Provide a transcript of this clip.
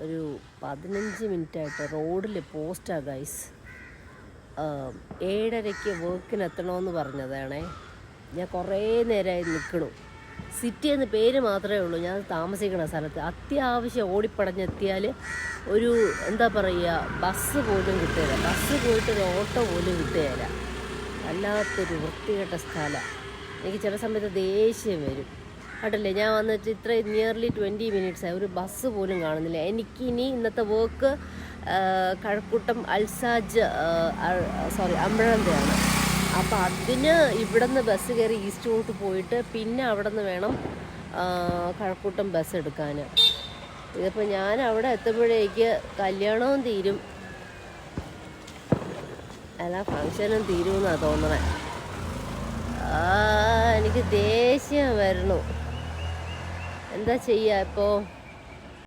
ഒരു 15 മിനിറ്റായിട്ട് റോഡിൽ പോസ്റ്റാ ഗൈസ്. 7:30 വർക്കിനെത്തണമെന്ന് പറഞ്ഞതാണേ. ഞാൻ കുറേ നേരമായി നിൽക്കണു. സിറ്റി എന്ന് പേര് മാത്രമേ ഉള്ളൂ, ഞാൻ താമസിക്കുന്ന സ്ഥലത്ത്. അത്യാവശ്യം ഓടിപ്പടഞ്ഞെത്തിയാൽ ഒരു എന്താ പറയുക, ബസ് പോലും കിട്ടുകയില്ല. ബസ് പോയിട്ടൊരു ഓട്ടോ പോലും കിട്ടുകയില്ല. വല്ലാത്തൊരു വൃത്തികെട്ട സ്ഥലമാണ്. എനിക്ക് ചില സമയത്ത് ദേഷ്യം വരും. കേട്ടല്ലേ, ഞാൻ വന്നിട്ട് ഇത്ര നിയർലി 20 മിനിറ്റ്സായി, ഒരു ബസ് പോലും കാണുന്നില്ല. എനിക്കിനി ഇന്നത്തെ വർക്ക് കഴക്കൂട്ടം അൽസാജ് അമ്പഴന്തയാണ്. അപ്പോൾ അതിന് ഇവിടെ നിന്ന് ബസ് കയറി ഈസ്റ്റ് റൂട്ട് പോയിട്ട് പിന്നെ അവിടെ നിന്ന് വേണം കഴക്കൂട്ടം ബസ് എടുക്കാൻ. ഇതിപ്പോൾ ഞാൻ അവിടെ എത്തുമ്പോഴേക്ക് കല്യാണവും തീരും, അല്ല ഫങ്ഷനും തീരുമെന്നാണ് തോന്നണേ. എനിക്ക് ദേഷ്യം വരണു. എന്താ ചെയ്യുക ഇപ്പോൾ?